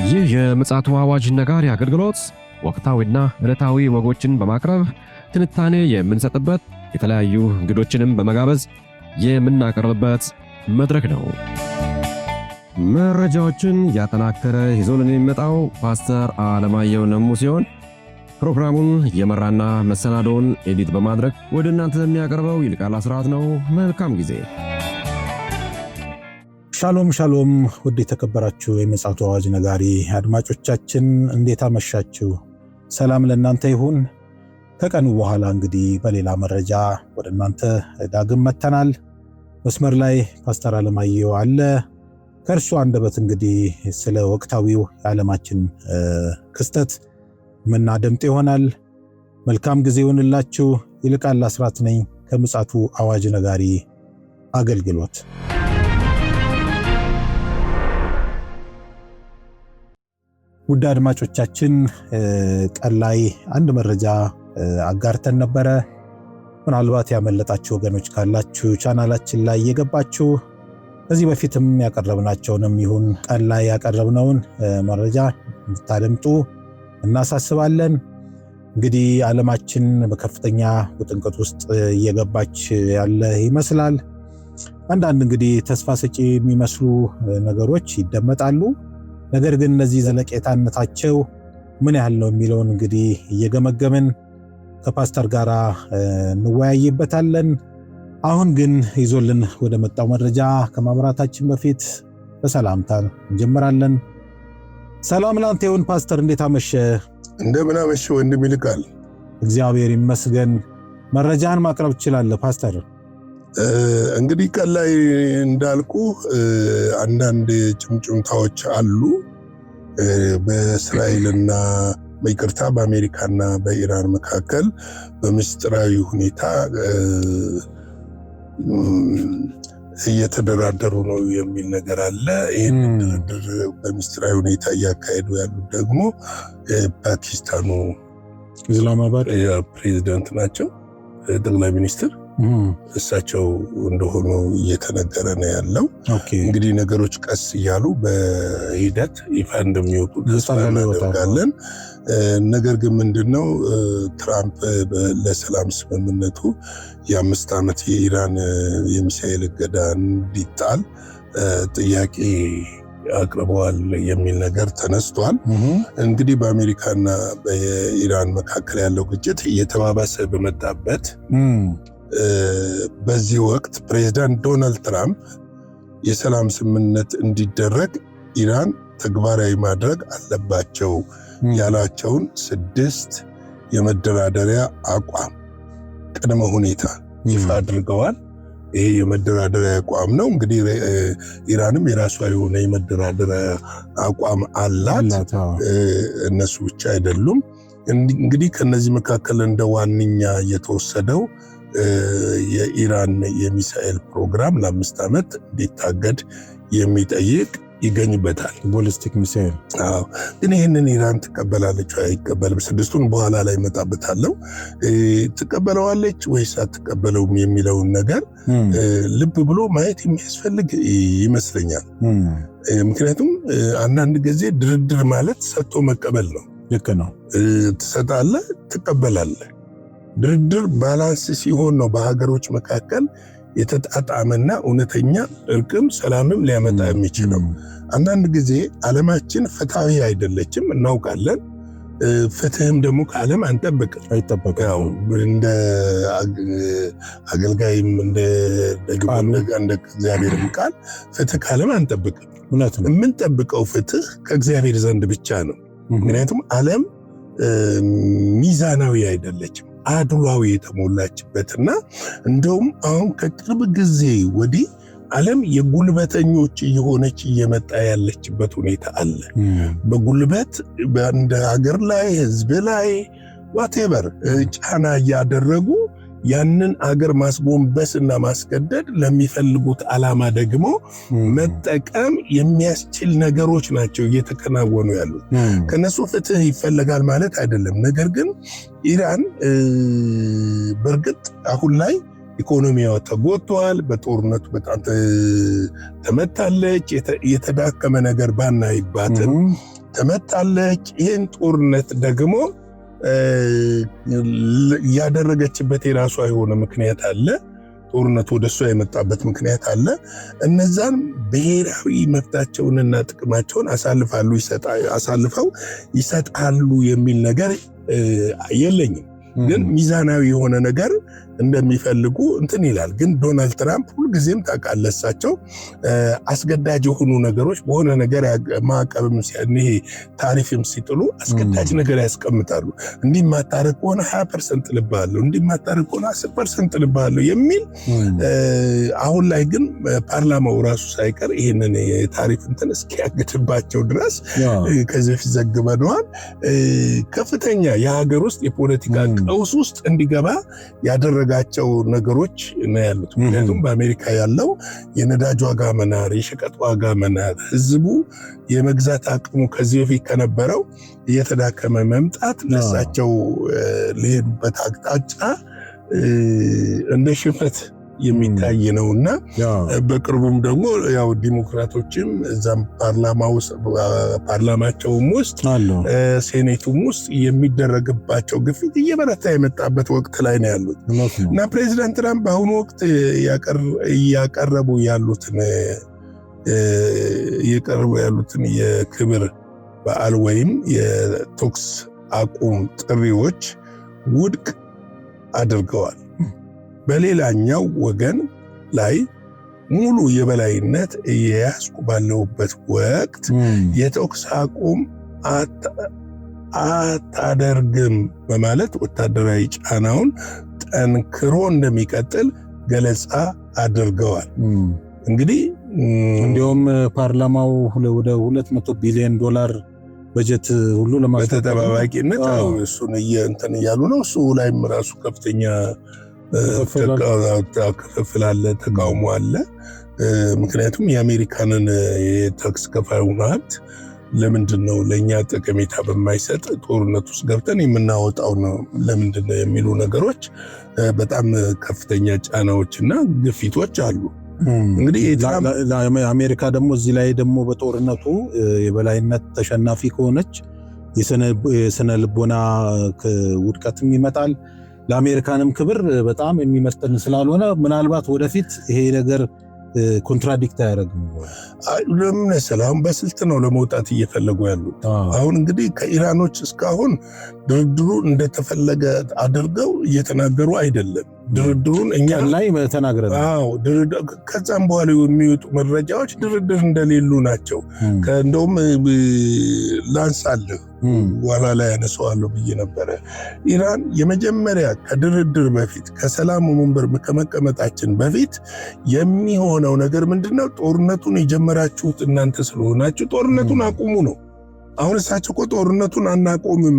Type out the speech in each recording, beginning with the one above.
ይህ የምፅዓቱ አዋጅ ነጋሪ አገልግሎት ወቅታዊና ዕለታዊ ወጎችን በማቅረብ ትንታኔ የምንሰጥበት የተለያዩ እንግዶችንም በመጋበዝ የምናቀርብበት መድረክ ነው። መረጃዎችን ያጠናከረ ይዞልን የሚመጣው ፓስተር አለማየሁ ነሙ ሲሆን ፕሮግራሙን የመራና መሰናዶውን ኤዲት በማድረግ ወደ እናንተ የሚያቀርበው ይልቃል አስራት ነው። መልካም ጊዜ። ሻሎም ሻሎም፣ ውድ የተከበራችሁ የምፅዓቱ አዋጅ ነጋሪ አድማጮቻችን እንዴት አመሻችሁ? ሰላም ለእናንተ ይሁን። ከቀኑ በኋላ እንግዲህ በሌላ መረጃ ወደ እናንተ ዳግም መተናል። መስመር ላይ ፓስተር አለማየሁ አለ። ከእርሱ አንደበት እንግዲህ ስለ ወቅታዊው የዓለማችን ክስተት ምናደምጥ ይሆናል። መልካም ጊዜ ይሁንላችሁ። ይልቃል አስራት ነኝ ከምፅዓቱ አዋጅ ነጋሪ አገልግሎት። ውድ አድማጮቻችን ቀን ላይ አንድ መረጃ አጋርተን ነበረ። ምናልባት ያመለጣችሁ ወገኖች ካላችሁ ቻናላችን ላይ የገባችሁ ከዚህ በፊትም ያቀረብናቸውንም ይሁን ቀን ላይ ያቀረብነውን መረጃ እንድታደምጡ እናሳስባለን። እንግዲህ ዓለማችን በከፍተኛ ውጥንቅጥ ውስጥ እየገባች ያለ ይመስላል። አንዳንድ እንግዲህ ተስፋ ሰጪ የሚመስሉ ነገሮች ይደመጣሉ። ነገር ግን እነዚህ ዘለቄታነታቸው ምን ያህል ነው የሚለውን እንግዲህ እየገመገምን ከፓስተር ጋር እንወያይበታለን። አሁን ግን ይዞልን ወደ መጣው መረጃ ከማምራታችን በፊት በሰላምታ እንጀምራለን። ሰላም ላንተ ይሁን ፓስተር፣ እንዴት አመሸ? እንደምን አመሸ ወንድም ይልቃል? እግዚአብሔር ይመስገን። መረጃን ማቅረብ ትችላለህ ፓስተር። እንግዲህ ቀን ላይ እንዳልኩ አንዳንድ ጭምጭምታዎች አሉ። በእስራኤልና በይቅርታ በአሜሪካና በኢራን መካከል በምስጢራዊ ሁኔታ እየተደራደሩ ነው የሚል ነገር አለ። ይህን ድርድር በምስጢራዊ ሁኔታ እያካሄዱ ያሉት ደግሞ ፓኪስታኑ ኢስላማባድ ፕሬዚዳንት ናቸው፣ ጠቅላይ ሚኒስትር እሳቸው እንደሆኑ እየተነገረ ነው ያለው። እንግዲህ ነገሮች ቀስ እያሉ በሂደት ይፋ እንደሚወጡ ተስፋ እናደርጋለን። ነገር ግን ምንድነው ትራምፕ ለሰላም ስምምነቱ የ5 ዓመት የኢራን የሚሳኤል እገዳ እንዲጣል ጥያቄ አቅርበዋል የሚል ነገር ተነስቷል። እንግዲህ በአሜሪካና በኢራን መካከል ያለው ግጭት እየተባባሰ በመጣበት በዚህ ወቅት ፕሬዝዳንት ዶናልድ ትራምፕ የሰላም ስምምነት እንዲደረግ ኢራን ተግባራዊ ማድረግ አለባቸው ያላቸውን 6 የመደራደሪያ አቋም ቅድመ ሁኔታ ይፋ አድርገዋል። ይሄ የመደራደሪያ አቋም ነው። እንግዲህ ኢራንም የራሷ የሆነ የመደራደሪያ አቋም አላት። እነሱ ብቻ አይደሉም። እንግዲህ ከነዚህ መካከል እንደ ዋነኛ የተወሰደው የኢራን የሚሳኤል ፕሮግራም ለ5 ዓመት እንዲታገድ የሚጠይቅ ይገኝበታል። ቦሊስቲክ ሚሳኤል። ግን ይህንን ኢራን ትቀበላለች ወይ አይቀበልም? 6ቱን በኋላ ላይ መጣበታለው። ትቀበለዋለች ወይስ አትቀበለውም የሚለውን ነገር ልብ ብሎ ማየት የሚያስፈልግ ይመስለኛል። ምክንያቱም አንዳንድ ጊዜ ድርድር ማለት ሰጥቶ መቀበል ነው። ልክ ነው። ትሰጣለህ፣ ትቀበላለህ። ድርድር ባላንስ ሲሆን ነው በሀገሮች መካከል የተጣጣመና እውነተኛ እርቅም ሰላምም ሊያመጣ የሚችለው። አንዳንድ ጊዜ ዓለማችን ፍትሃዊ አይደለችም፣ እናውቃለን። ፍትህም ደግሞ ከዓለም አንጠብቅም፣ አይጠበቅም። እንደ አገልጋይም እንደ እግዚአብሔርም ቃል ፍትህ ከዓለም አንጠብቅም። የምንጠብቀው ፍትህ ከእግዚአብሔር ዘንድ ብቻ ነው። ምክንያቱም ዓለም ሚዛናዊ አይደለችም፣ አድሏዊ የተሞላችበትና እንደውም አሁን ከቅርብ ጊዜ ወዲህ ዓለም የጉልበተኞች እየሆነች እየመጣ ያለችበት ሁኔታ አለ። በጉልበት በአንድ ሀገር ላይ ህዝብ ላይ ዋቴቨር ጫና እያደረጉ ያንን አገር ማስጎንበስና ማስገደድ ለሚፈልጉት ዓላማ ደግሞ መጠቀም የሚያስችል ነገሮች ናቸው እየተከናወኑ ያሉት። ከነሱ ፍትህ ይፈልጋል ማለት አይደለም። ነገር ግን ኢራን በእርግጥ አሁን ላይ ኢኮኖሚዋ ተጎድቷል፣ በጦርነቱ በጣም ተመታለች። የተዳከመ ነገር ባናይባትም ተመታለች። ይህን ጦርነት ደግሞ ያደረገችበት የራሷ የሆነ ምክንያት አለ። ጦርነቱ ወደሷ የመጣበት ምክንያት አለ። እነዛን ብሔራዊ መብታቸውንና ጥቅማቸውን አሳልፈው ይሰጣሉ የሚል ነገር የለኝም። ግን ሚዛናዊ የሆነ ነገር እንደሚፈልጉ እንትን ይላል። ግን ዶናልድ ትራምፕ ሁልጊዜም ታውቃለህ እሳቸው አስገዳጅ የሆኑ ነገሮች በሆነ ነገር ማዕቀብም ይሄ ታሪፍም ሲጥሉ አስገዳጅ ነገር ያስቀምጣሉ። እንዲህ ማታረቅ ከሆነ 20% ልባለሁ፣ እንዲህ ማታረቅ ከሆነ 10% ልባለሁ የሚል አሁን ላይ ግን ፓርላማው ራሱ ሳይቀር ይህንን የታሪፍ እንትን እስኪያግድባቸው ድረስ ከዚህ በፊት ዘግበነዋል። ከፍተኛ የሀገር ውስጥ የፖለቲካ ቀውስ ውስጥ እንዲገባ ያደረጋቸው ነገሮች ነው ያሉት። ምክንያቱም በአሜሪካ ያለው የነዳጅ ዋጋ መናር፣ የሸቀጥ ዋጋ መናር፣ ህዝቡ የመግዛት አቅሙ ከዚህ በፊት ከነበረው እየተዳከመ መምጣት ለሳቸው ለሄዱበት አቅጣጫ እንደ ሽንፈት የሚታይ ነውና በቅርቡም ደግሞ ያው ዲሞክራቶችም እዛም ፓርላማቸውም ውስጥ ሴኔቱም ውስጥ የሚደረግባቸው ግፊት እየበረታ የመጣበት ወቅት ላይ ነው ያሉት እና ፕሬዚዳንት ትራምፕ በአሁኑ ወቅት እያቀረቡ ያሉትን የክብር በዓል ወይም የተኩስ አቁም ጥሪዎች ውድቅ አድርገዋል። በሌላኛው ወገን ላይ ሙሉ የበላይነት እየያዝኩ ባለሁበት ወቅት የተኩስ አቁም አታደርግም በማለት ወታደራዊ ጫናውን ጠንክሮ እንደሚቀጥል ገለጻ አድርገዋል። እንግዲህ እንዲሁም ፓርላማው ወደ $200 ቢሊዮን በጀት ሁሉ በተጠባባቂነት እሱን እንትን እያሉ ነው። እሱ ላይም ራሱ ከፍተኛ ክፍፍል አለ፣ ተቃውሞ አለ። ምክንያቱም የአሜሪካንን የታክስ ከፋዩን ሀብት ለምንድን ነው ለእኛ ጠቀሜታ በማይሰጥ ጦርነት ውስጥ ገብተን የምናወጣው ነው ለምንድን ነው የሚሉ ነገሮች በጣም ከፍተኛ ጫናዎችና ግፊቶች አሉ። እንግዲህ አሜሪካ ደግሞ እዚህ ላይ ደግሞ በጦርነቱ የበላይነት ተሸናፊ ከሆነች የስነ ልቦና ውድቀትም ይመጣል። ለአሜሪካንም ክብር በጣም የሚመጥን ስላልሆነ ምናልባት ወደፊት ይሄ ነገር ኮንትራዲክት አያደርግም። ለምን መሰለህ አሁን በስልት ነው ለመውጣት እየፈለጉ ያሉት። አሁን እንግዲህ ከኢራኖች እስካሁን ድርድሩ እንደተፈለገ አድርገው እየተናገሩ አይደለም። ድርድሩን እኛ ላይ ተናግረን ከዛም በኋላ የሚወጡ መረጃዎች ድርድር እንደሌሉ ናቸው። እንደውም ላንሳልህ በኋላ ላይ ያነሳዋለሁ ብዬ ነበረ። ኢራን የመጀመሪያ ከድርድር በፊት ከሰላም ወንበር ከመቀመጣችን በፊት የሚሆነው ነገር ምንድነው? ጦርነቱን የጀመራችሁት እናንተ ስለሆናችሁ ጦርነቱን አቁሙ ነው። አሁን እሳቸው እኮ ጦርነቱን አናቆምም፣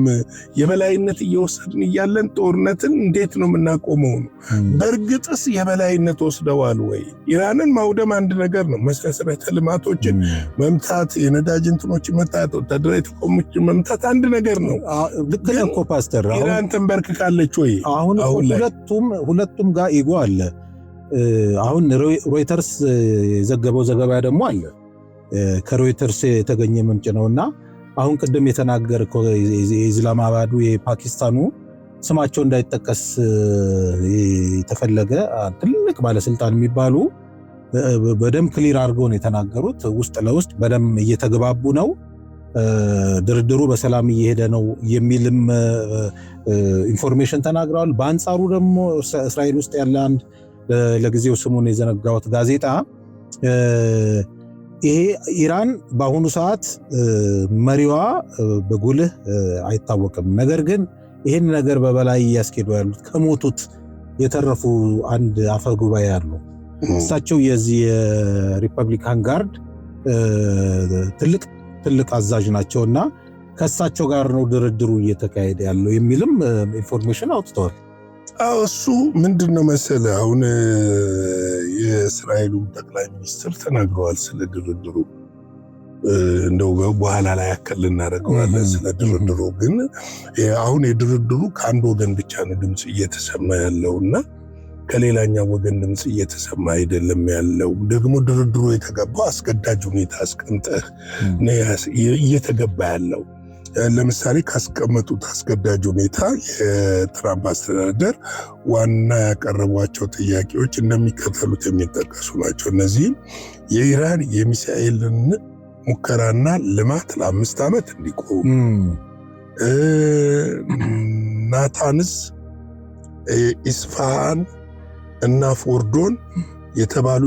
የበላይነት እየወሰድን እያለን ጦርነትን እንዴት ነው የምናቆመው ነው። በእርግጥስ የበላይነት ወስደዋል ወይ? ኢራንን ማውደም አንድ ነገር ነው። መሰረተ ልማቶችን መምታት፣ የነዳጅ እንትኖችን መምታት፣ ወታደራዊ ተቋሞችን መምታት አንድ ነገር ነው። ልክ ነህ እኮ ፓስተር። ኢራን ተንበርክካለች ወይ? አሁን ሁለቱም ጋር ኢጎ አለ። አሁን ሮይተርስ የዘገበው ዘገባ ደግሞ አለ፣ ከሮይተርስ የተገኘ ምንጭ ነውና አሁን ቅድም የተናገርከው የኢስላማባዱ የፓኪስታኑ ስማቸው እንዳይጠቀስ የተፈለገ ትልቅ ባለስልጣን የሚባሉ በደም ክሊር አድርገው ነው የተናገሩት። ውስጥ ለውስጥ በደም እየተግባቡ ነው፣ ድርድሩ በሰላም እየሄደ ነው የሚልም ኢንፎርሜሽን ተናግረዋል። በአንጻሩ ደግሞ እስራኤል ውስጥ ያለ አንድ ለጊዜው ስሙን የዘነጋሁት ጋዜጣ ይሄ ኢራን በአሁኑ ሰዓት መሪዋ በጉልህ አይታወቅም፣ ነገር ግን ይህን ነገር በበላይ እያስኬዱ ያሉት ከሞቱት የተረፉ አንድ አፈ ጉባኤ አሉ። እሳቸው የዚህ የሪፐብሊካን ጋርድ ትልቅ አዛዥ ናቸውና ከእሳቸው ጋር ነው ድርድሩ እየተካሄደ ያለው የሚልም ኢንፎርሜሽን አውጥተዋል። እሱ ምንድነው መሰለህ አሁን የእስራኤሉ ጠቅላይ ሚኒስትር ተናግረዋል ስለ ድርድሩ። እንደው በኋላ ላይ ያከል እናደርገዋለን ስለ ድርድሩ። ግን አሁን የድርድሩ ከአንድ ወገን ብቻ ነው ድምፅ እየተሰማ ያለውና ከሌላኛው ወገን ድምፅ እየተሰማ አይደለም ያለው። ደግሞ ድርድሩ የተገባው አስገዳጅ ሁኔታ አስቀምጠህ እየተገባ ያለው። ለምሳሌ ካስቀመጡት አስገዳጅ ሁኔታ የትራምፕ አስተዳደር ዋና ያቀረቧቸው ጥያቄዎች እንደሚከተሉት የሚጠቀሱ ናቸው። እነዚህም የኢራን የሚሳኤልን ሙከራና ልማት ለ5 ዓመት እንዲቆም፣ ናታንዝ፣ ኢስፋሃን እና ፎርዶን የተባሉ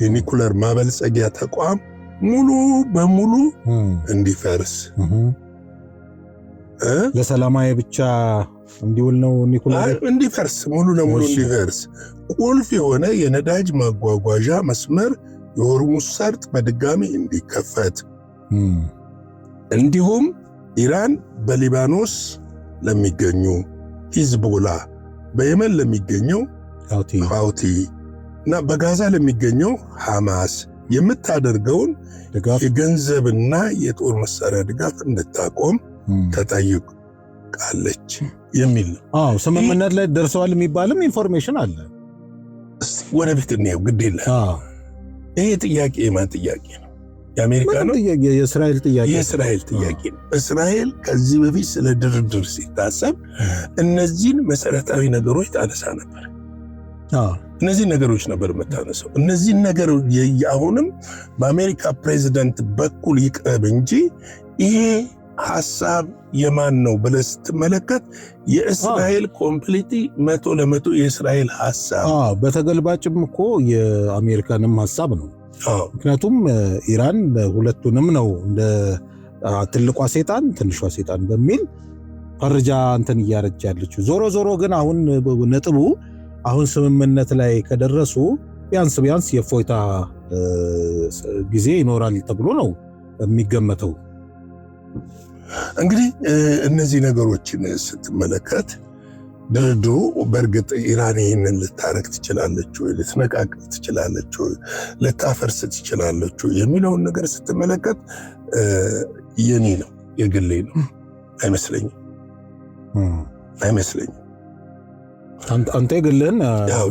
የኒኩለር ማበልጸጊያ ተቋም ሙሉ በሙሉ እንዲፈርስ፣ ለሰላማዊ ብቻ እንዲውል ነው ኒኩለር እንዲፈርስ፣ ሙሉ ለሙሉ እንዲፈርስ፣ ቁልፍ የሆነ የነዳጅ ማጓጓዣ መስመር የሆርሙዝ ሰርጥ በድጋሚ እንዲከፈት፣ እንዲሁም ኢራን በሊባኖስ ለሚገኙ ሂዝቦላ፣ በየመን ለሚገኘው ሃውቲ እና በጋዛ ለሚገኘው ሐማስ የምታደርገውን የገንዘብና የጦር መሳሪያ ድጋፍ እንድታቆም ተጠይቃለች የሚል ነው። ስምምነት ላይ ደርሰዋል የሚባልም ኢንፎርሜሽን አለ። ወደፊት እንየው፣ ግድ የለም። ይሄ ጥያቄ የማን ጥያቄ ነው? የአሜሪካ ነው? የእስራኤል ጥያቄ ነው። እስራኤል ከዚህ በፊት ስለ ድርድር ሲታሰብ እነዚህን መሰረታዊ ነገሮች ታነሳ ነበር። እነዚህ ነገሮች ነበር የምታነሳው። እነዚህ ነገሮች አሁንም በአሜሪካ ፕሬዚደንት በኩል ይቅረብ እንጂ ይሄ ሐሳብ የማን ነው ብለህ ስትመለከት የእስራኤል ኮምፕሊቲ 100% የእስራኤል ሐሳብ። በተገልባጭም እኮ የአሜሪካንም ሐሳብ ነው። ምክንያቱም ኢራን ሁለቱንም ነው እንደ ትልቋ ሴጣን ትንሿ ሴጣን በሚል ፈርጃ እንትን እያረጅ ያለችው። ዞሮ ግን አሁን ነጥቡ አሁን ስምምነት ላይ ከደረሱ ቢያንስ የፎይታ ጊዜ ይኖራል ተብሎ ነው የሚገመተው። እንግዲህ እነዚህ ነገሮችን ስትመለከት ድርድሩ በእርግጥ ኢራን ይህንን ልታረግ ትችላለች ወይ፣ ልትነቃቅል ትችላለች ወይ፣ ልታፈርስ ትችላለች ወይ የሚለውን ነገር ስትመለከት የኔ ነው የግሌ ነው አይመስለኝም። አንተ የግልህን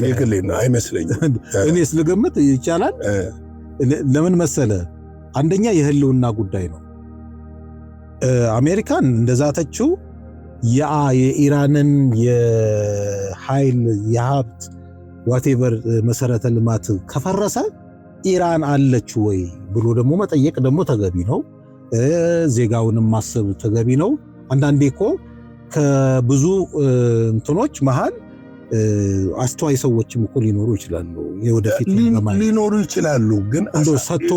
የግሌን ነው አይመስለኝም። እኔስ ልገምት ይቻላል። ለምን መሰለ? አንደኛ የህልውና ጉዳይ ነው። አሜሪካን እንደዛተችው የኢራንን የኃይል የሀብት ዋቴቨር መሰረተ ልማት ከፈረሰ ኢራን አለች ወይ ብሎ ደግሞ መጠየቅ ደግሞ ተገቢ ነው። ዜጋውንም ማሰብ ተገቢ ነው። አንዳንዴ እኮ ከብዙ እንትኖች መሃል አስተዋይ ሰዎችም እኮ ሊኖሩ ይችላሉ። የወደፊት ሊኖሩ ይችላሉ። ግን ሰጥቶ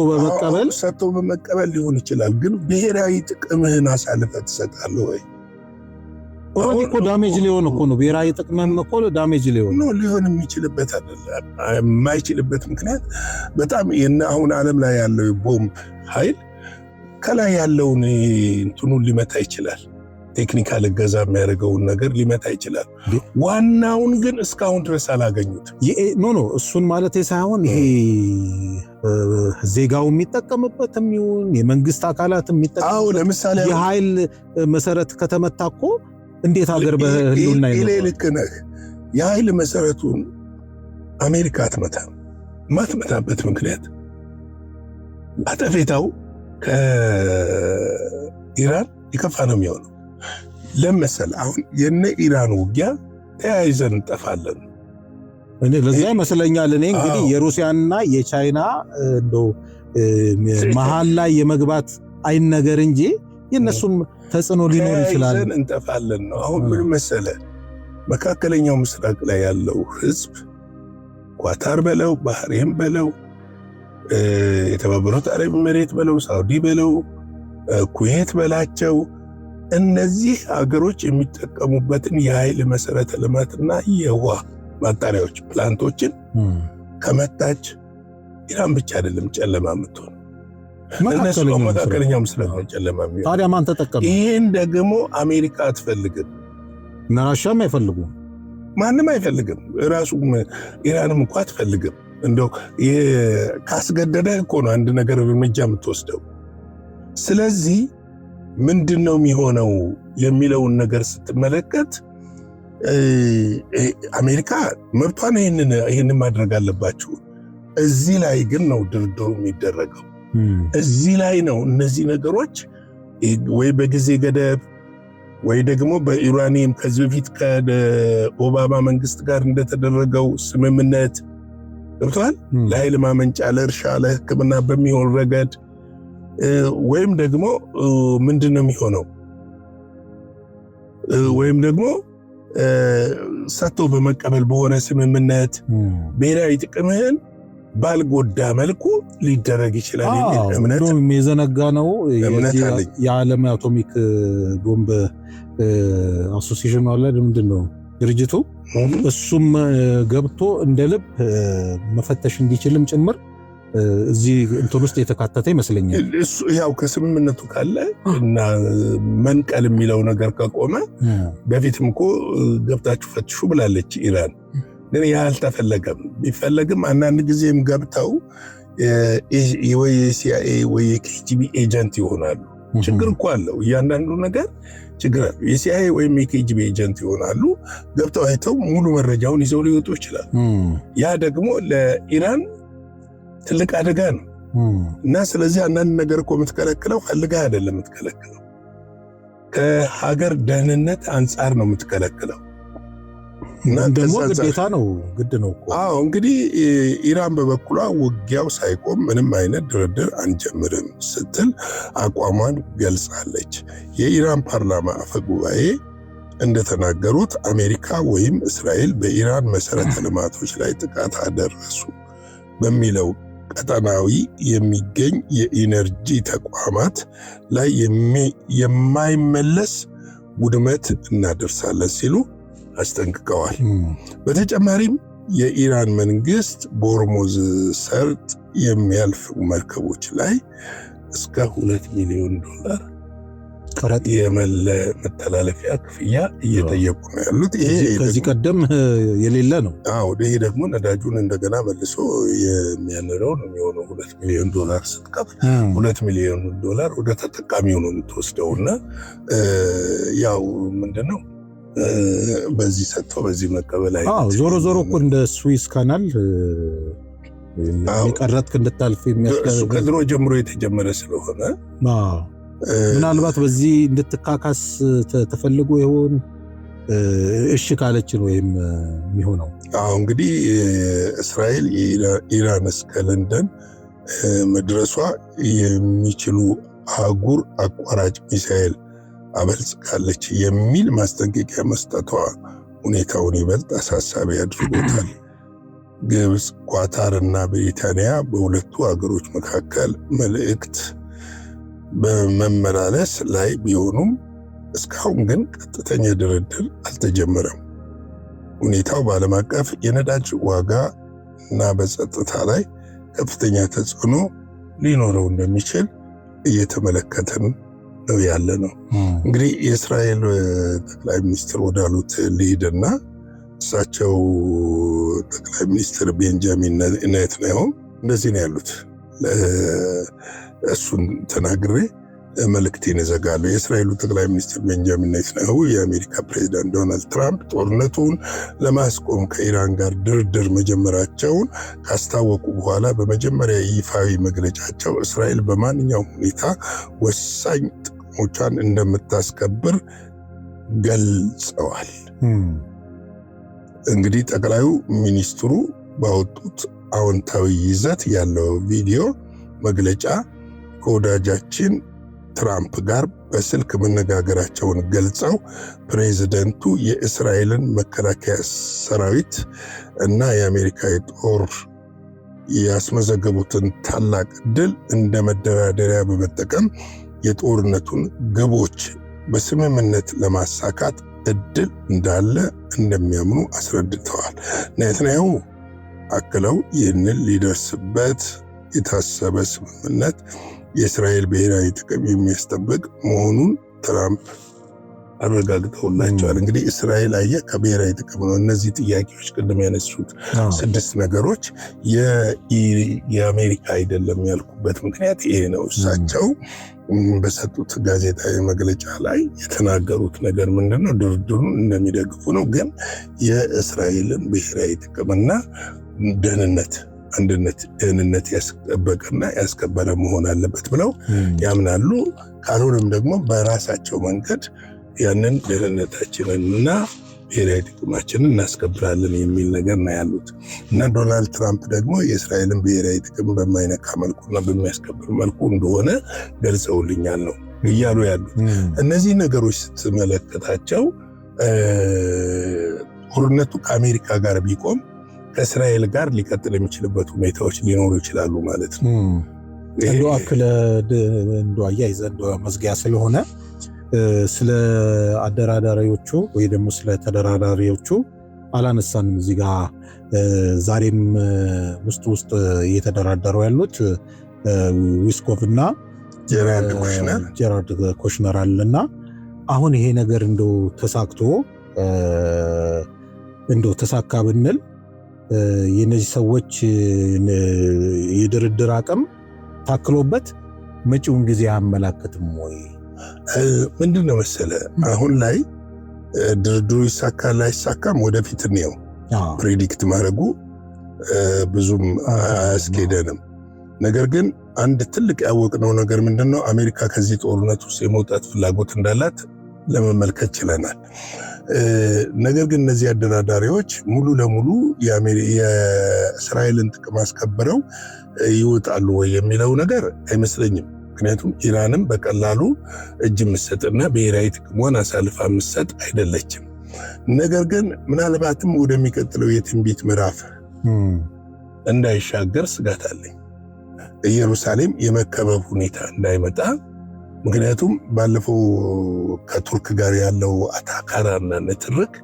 በመቀበል ሊሆን ይችላል። ግን ብሔራዊ ጥቅምህን አሳልፈህ ትሰጣለህ ወይ? እኮ ዳሜጅ ሊሆን እኮ ነው። ብሔራዊ ጥቅምህን እኮ ዳሜጅ ሊሆን የሚችልበት አይደለም። የማይችልበት ምክንያት በጣም አሁን ዓለም ላይ ያለው ቦምብ ኃይል ከላይ ያለውን እንትኑን ሊመታ ይችላል። ቴክኒካል እገዛ የሚያደርገውን ነገር ሊመታ ይችላል። ዋናውን ግን እስካሁን ድረስ አላገኙት። እሱን ማለት ሳይሆን ይሄ ዜጋው የሚጠቀምበትም ይሁን የመንግስት አካላት የሚጠቀምበት ለምሳሌ የኃይል መሰረት ከተመታ እኮ እንዴት ሀገር በህልውና ይኖራል? ልክ ነህ። የኃይል መሰረቱን አሜሪካ አትመታም። ማትመታበት ምክንያት አጠፌታው ከኢራን የከፋ ነው የሚሆነው። ለምሳሌ አሁን የነ ኢራን ውጊያ ተያይዘን እንጠፋለን። ለዛ ይመስለኛል እኔ እንግዲህ የሩሲያና የቻይና እንደው መሃል ላይ የመግባት አይን ነገር እንጂ የነሱም ተጽዕኖ ሊኖር ይችላል። እንጠፋለን ነው። አሁን ምን መሰለህ፣ መካከለኛው ምስራቅ ላይ ያለው ህዝብ ኳታር በለው፣ ባህሬን በለው፣ የተባበሩት አረብ ኤሚሬት በለው፣ ሳውዲ በለው፣ ኩዌት በላቸው፣ እነዚህ ሀገሮች የሚጠቀሙበትን የኃይል መሰረተ ልማትና የውሃ ማጣሪያዎች ፕላንቶችን ከመታች ኢራን ብቻ አይደለም ጨለማ የምትሆን፣ መካከለኛው ምስራቅ ነው ጨለማ የሚሆን። ታዲያ ማን ተጠቀመ? ይህን ደግሞ አሜሪካ አትፈልግም፣ ራሻም አይፈልጉም፣ ማንም አይፈልግም። ራሱ ኢራንም እንኳ አትፈልግም። እንደው ካስገደደ እኮ ነው አንድ ነገር እርምጃ የምትወስደው። ስለዚህ ምንድነው የሚሆነው የሚለውን ነገር ስትመለከት አሜሪካ መብቷን ይህንን ማድረግ አለባችሁ። እዚህ ላይ ግን ነው ድርድሩ የሚደረገው። እዚህ ላይ ነው እነዚህ ነገሮች ወይ በጊዜ ገደብ ወይ ደግሞ በዩራኒየም ከዚህ በፊት ከኦባማ መንግስት ጋር እንደተደረገው ስምምነት ገብቷል። ለኃይል ማመንጫ፣ ለእርሻ፣ ለሕክምና በሚሆን ረገድ ወይም ደግሞ ምንድነው የሚሆነው? ወይም ደግሞ ሰጥቶ በመቀበል በሆነ ስምምነት ብሔራዊ ጥቅምህን ባልጎዳ መልኩ ሊደረግ ይችላል የሚል እምነት የዘነጋ ነው። የዓለም አቶሚክ ቦምብ አሶሲዬሽን ማለት ምንድነው ድርጅቱ፣ እሱም ገብቶ እንደ ልብ መፈተሽ እንዲችልም ጭምር እዚህ እንትን ውስጥ የተካተተ ይመስለኛል። እሱ ያው ከስምምነቱ ካለ እና መንቀል የሚለው ነገር ከቆመ በፊትም እኮ ገብታችሁ ፈትሹ ብላለች ኢራን። ግን ያ አልተፈለገም። ቢፈለግም አንዳንድ ጊዜም ገብተው ወይ የሲአይኤ ወይ የኬጂቢ ኤጀንት ይሆናሉ። ችግር እኮ አለው እያንዳንዱ ነገር ችግር አለው። የሲአይኤ ወይም የኬጂቢ ኤጀንት ይሆናሉ። ገብተው አይተው ሙሉ መረጃውን ይዘው ሊወጡ ይችላል። ያ ደግሞ ለኢራን ትልቅ አደጋ ነው እና ስለዚህ አንዳንድ ነገር እኮ የምትከለክለው ፈልገህ አይደለም የምትከለክለው፣ ከሀገር ደህንነት አንጻር ነው የምትከለክለው እና ደግሞ ግዴታ ነው፣ ግድ ነው እኮ። አዎ እንግዲህ ኢራን በበኩሏ ውጊያው ሳይቆም ምንም አይነት ድርድር አንጀምርም ስትል አቋሟን ገልጻለች። የኢራን ፓርላማ አፈጉባኤ እንደተናገሩት አሜሪካ ወይም እስራኤል በኢራን መሰረተ ልማቶች ላይ ጥቃት አደረሱ በሚለው ቀጠናዊ የሚገኝ የኢነርጂ ተቋማት ላይ የማይመለስ ውድመት እናደርሳለን ሲሉ አስጠንቅቀዋል። በተጨማሪም የኢራን መንግስት በሆርሙዝ ሰርጥ የሚያልፉ መርከቦች ላይ እስከ $2 ሚሊዮን የመተላለፊያ ክፍያ እየጠየቁ ነው ያሉት። ይሄ ከዚህ ቀደም የሌለ ነው። አዎ ይሄ ደግሞ ነዳጁን እንደገና መልሶ የሚያነረው ነው የሚሆነው። $2 ሚሊዮን ስትከፍል $2 ሚሊዮን ወደ ተጠቃሚው ነው የምትወስደውና ያው ምንድነው በዚህ ሰጥቶ በዚህ መቀበል አይ ዞሮ እኮ እንደ ስዊስ ካናል የቀረጥክ እንድታልፍ የሚያስቀር ከድሮ ጀምሮ የተጀመረ ስለሆነ ምናልባት በዚህ እንድትካካስ ተፈልጎ ይሆን? እሺ ካለችን ወይም የሚሆነው እንግዲህ እስራኤል ኢራን እስከ ለንደን መድረሷ የሚችሉ አህጉር አቋራጭ ሚሳኤል አበልጽጋለች የሚል ማስጠንቀቂያ መስጠቷ ሁኔታውን ይበልጥ አሳሳቢ አድርጎታል። ግብፅ፣ ኳታር እና ብሪታንያ በሁለቱ ሀገሮች መካከል መልእክት በመመላለስ ላይ ቢሆኑም እስካሁን ግን ቀጥተኛ ድርድር አልተጀመረም። ሁኔታው በዓለም አቀፍ የነዳጅ ዋጋ እና በጸጥታ ላይ ከፍተኛ ተጽዕኖ ሊኖረው እንደሚችል እየተመለከትን ነው ያለ ነው። እንግዲህ የእስራኤል ጠቅላይ ሚኒስትር ወዳሉት ልሂድና እሳቸው ጠቅላይ ሚኒስትር ቤንጃሚን ኔታንያሁ እንደዚህ ነው ያሉት። እሱን ተናግሬ መልእክቴን እዘጋለሁ። የእስራኤሉ ጠቅላይ ሚኒስትር ቤንጃሚን ኔታንያሁ የአሜሪካ ፕሬዚዳንት ዶናልድ ትራምፕ ጦርነቱን ለማስቆም ከኢራን ጋር ድርድር መጀመራቸውን ካስታወቁ በኋላ በመጀመሪያ ይፋዊ መግለጫቸው እስራኤል በማንኛውም ሁኔታ ወሳኝ ጥቅሞቿን እንደምታስከብር ገልጸዋል። እንግዲህ ጠቅላዩ ሚኒስትሩ ባወጡት አዎንታዊ ይዘት ያለው ቪዲዮ መግለጫ ከወዳጃችን ትራምፕ ጋር በስልክ መነጋገራቸውን ገልጸው ፕሬዚደንቱ የእስራኤልን መከላከያ ሰራዊት እና የአሜሪካ ጦር ያስመዘገቡትን ታላቅ ድል እንደ መደራደሪያ በመጠቀም የጦርነቱን ግቦች በስምምነት ለማሳካት እድል እንዳለ እንደሚያምኑ አስረድተዋል። ኔታንያሁ አክለው ይህንን ሊደርስበት የታሰበ ስምምነት የእስራኤል ብሔራዊ ጥቅም የሚያስጠብቅ መሆኑን ትራምፕ አረጋግጠውላቸዋል። እንግዲህ እስራኤል አየህ ከብሔራዊ ጥቅም ነው እነዚህ ጥያቄዎች ቅድም ያነሱት 6 ነገሮች የአሜሪካ አይደለም ያልኩበት ምክንያት ይሄ ነው። እሳቸው በሰጡት ጋዜጣዊ መግለጫ ላይ የተናገሩት ነገር ምንድነው? ድርድሩን እንደሚደግፉ ነው፣ ግን የእስራኤልን ብሔራዊ ጥቅምና ደህንነት አንድነት ደህንነት ያስጠበቀና ያስከበረ መሆን አለበት ብለው ያምናሉ። ካልሆነም ደግሞ በራሳቸው መንገድ ያንን ደህንነታችንንና ብሔራዊ ጥቅማችንን እናስከብራለን የሚል ነገር ነው ያሉት እና ዶናልድ ትራምፕ ደግሞ የእስራኤልን ብሔራዊ ጥቅም በማይነካ መልኩና በሚያስከብር መልኩ እንደሆነ ገልጸውልኛል ነው እያሉ ያሉት። እነዚህ ነገሮች ስትመለከታቸው ጦርነቱ ከአሜሪካ ጋር ቢቆም ከእስራኤል ጋር ሊቀጥል የሚችልበት ሁኔታዎች ሊኖሩ ይችላሉ ማለት ነው። እንደው አክለ እንደው አያይዘ እንደው መዝጊያ ስለሆነ ስለ አደራዳሪዎቹ ወይ ደግሞ ስለ ተደራዳሪዎቹ አላነሳንም። እዚህ ጋር ዛሬም ውስጥ እየተደራደሩ ያሉት ዊስኮቭ እና ጀራርድ ኮሽነር አለና አሁን ይሄ ነገር እንደው ተሳክቶ እንደው ተሳካ ብንል የነዚህ ሰዎች የድርድር አቅም ታክሎበት መጪውን ጊዜ አያመላክትም ወይ? ምንድነው መሰለ አሁን ላይ ድርድሩ ይሳካል አይሳካም ወደፊት ነው ፕሬዲክት ማድረጉ ብዙም አያስኬደንም። ነገር ግን አንድ ትልቅ ያወቅነው ነገር ምንድነው? አሜሪካ ከዚህ ጦርነት ውስጥ የመውጣት ፍላጎት እንዳላት ለመመልከት ችለናል። ነገር ግን እነዚህ አደራዳሪዎች ሙሉ ለሙሉ የእስራኤልን ጥቅም አስከብረው ይወጣሉ ወይ የሚለው ነገር አይመስለኝም። ምክንያቱም ኢራንም በቀላሉ እጅ የምትሰጥና ብሔራዊ ጥቅሟን አሳልፋ የምትሰጥ አይደለችም። ነገር ግን ምናልባትም ወደሚቀጥለው የትንቢት ምዕራፍ እንዳይሻገር ስጋት አለኝ። ኢየሩሳሌም የመከበብ ሁኔታ እንዳይመጣ። ምክንያቱም ባለፈው ከቱርክ ጋር ያለው አታካራና ንትርክ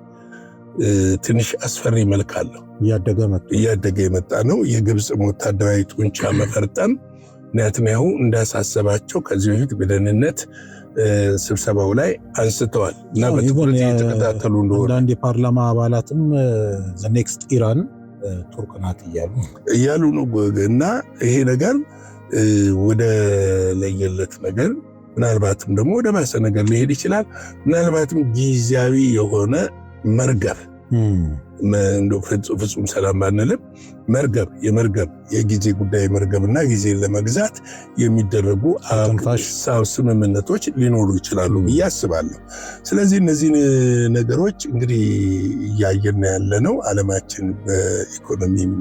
ትንሽ አስፈሪ መልክ አለው። እያደገ የመጣ ነው። የግብፅ ወታደራዊ ጡንቻ መፈርጠም ኔታንያሁ እንዳሳሰባቸው ከዚህ በፊት በደህንነት ስብሰባው ላይ አንስተዋል እና በትኩረት እየተከታተሉ እንደሆነ አንዳንድ የፓርላማ አባላትም ዘ ኔክስት ኢራን ቱርክ ናት እያሉ ነው እና ይሄ ነገር ወደ ለየለት ነገር ምናልባትም ደግሞ ወደ ባሰ ነገር ሊሄድ ይችላል። ምናልባትም ጊዜያዊ የሆነ መርገብ እንደው ፍጹም ሰላም ባንልም የመርገብ የጊዜ ጉዳይ መርገብና ጊዜ ለመግዛት የሚደረጉ ስምምነቶች ሊኖሩ ይችላሉ ብዬ አስባለሁ። ስለዚህ እነዚህ ነገሮች እንግዲህ እያየን ያለነው ዓለማችን በኢኮኖሚም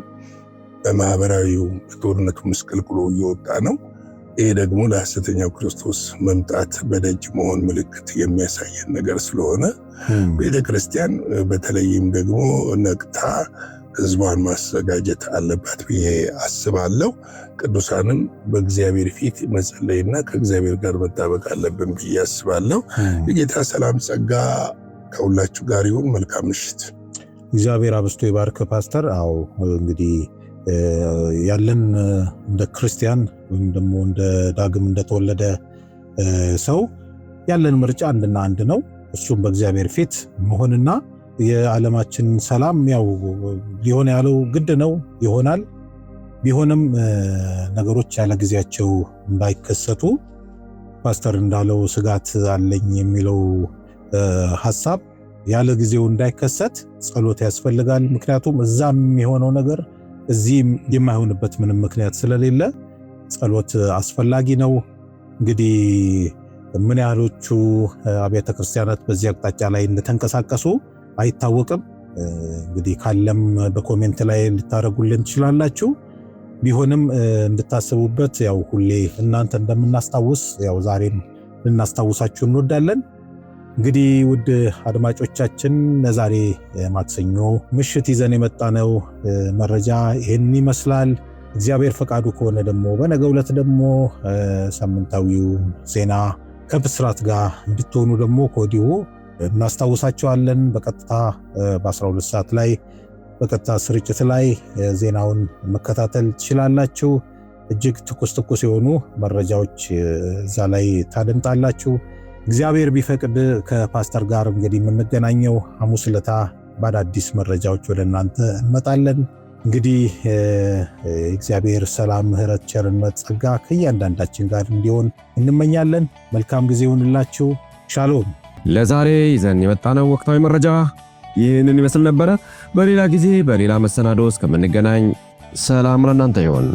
በማህበራዊው በጦርነቱ ምስቅልቅሎ እየወጣ ነው። ይሄ ደግሞ ለሐሰተኛው ክርስቶስ መምጣት በደጅ መሆን ምልክት የሚያሳየን ነገር ስለሆነ ቤተክርስቲያን በተለይም ደግሞ ነቅታ ህዝቧን ማዘጋጀት አለባት ብዬ አስባለሁ። ቅዱሳንም በእግዚአብሔር ፊት መጸለይና ከእግዚአብሔር ጋር መጣበቅ አለብን ብዬ አስባለሁ። የጌታ ሰላም ጸጋ ከሁላችሁ ጋር ይሁን። መልካም ምሽት። እግዚአብሔር አብስቶ ይባርክ ፓስተር። አዎ እንግዲህ ያለን እንደ ክርስቲያን ወይም ደግሞ እንደ ዳግም እንደተወለደ ሰው ያለን ምርጫ አንድና አንድ ነው። እሱም በእግዚአብሔር ፊት መሆንና የዓለማችን ሰላም ያው ሊሆን ያለው ግድ ነው ይሆናል። ቢሆንም ነገሮች ያለ ጊዜያቸው እንዳይከሰቱ ፓስተር እንዳለው ስጋት አለኝ የሚለው ሐሳብ ያለ ጊዜው እንዳይከሰት ጸሎት ያስፈልጋል። ምክንያቱም እዛም የሆነው ነገር እዚህ የማይሆንበት ምንም ምክንያት ስለሌለ ጸሎት አስፈላጊ ነው። እንግዲህ ምን ያህሎቹ አብያተ ክርስቲያናት በዚህ አቅጣጫ ላይ እንደተንቀሳቀሱ አይታወቅም። እንግዲህ ካለም በኮሜንት ላይ ልታደርጉልን ትችላላችሁ። ቢሆንም እንድታስቡበት ያው ሁሌ እናንተ እንደምናስታውስ ያው ዛሬም ልናስታውሳችሁ እንወዳለን። እንግዲህ ውድ አድማጮቻችን ለዛሬ ማክሰኞ ምሽት ይዘን የመጣነው መረጃ ይህን ይመስላል። እግዚአብሔር ፈቃዱ ከሆነ ደግሞ በነገው ዕለት ደግሞ ሳምንታዊው ዜና ከብስራት ጋር እንድትሆኑ ደግሞ ከወዲሁ እናስታውሳቸዋለን። በቀጥታ በ12 ሰዓት ላይ በቀጥታ ስርጭት ላይ ዜናውን መከታተል ትችላላችሁ። እጅግ ትኩስ የሆኑ መረጃዎች እዛ ላይ ታደምጣላችሁ። እግዚአብሔር ቢፈቅድ ከፓስተር ጋር እንግዲህ የምንገናኘው ሐሙስ ዕለት በአዳዲስ መረጃዎች ወደ እናንተ እንመጣለን። እንግዲህ እግዚአብሔር ሰላም፣ ምሕረት፣ ቸርነት፣ ጸጋ ከእያንዳንዳችን ጋር እንዲሆን እንመኛለን። መልካም ጊዜ ይሁንላችሁ። ሻሎም። ለዛሬ ይዘን የመጣነው ወቅታዊ መረጃ ይህንን ይመስል ነበረ። በሌላ ጊዜ በሌላ መሰናዶ እስከምንገናኝ ሰላም ለእናንተ ይሁን።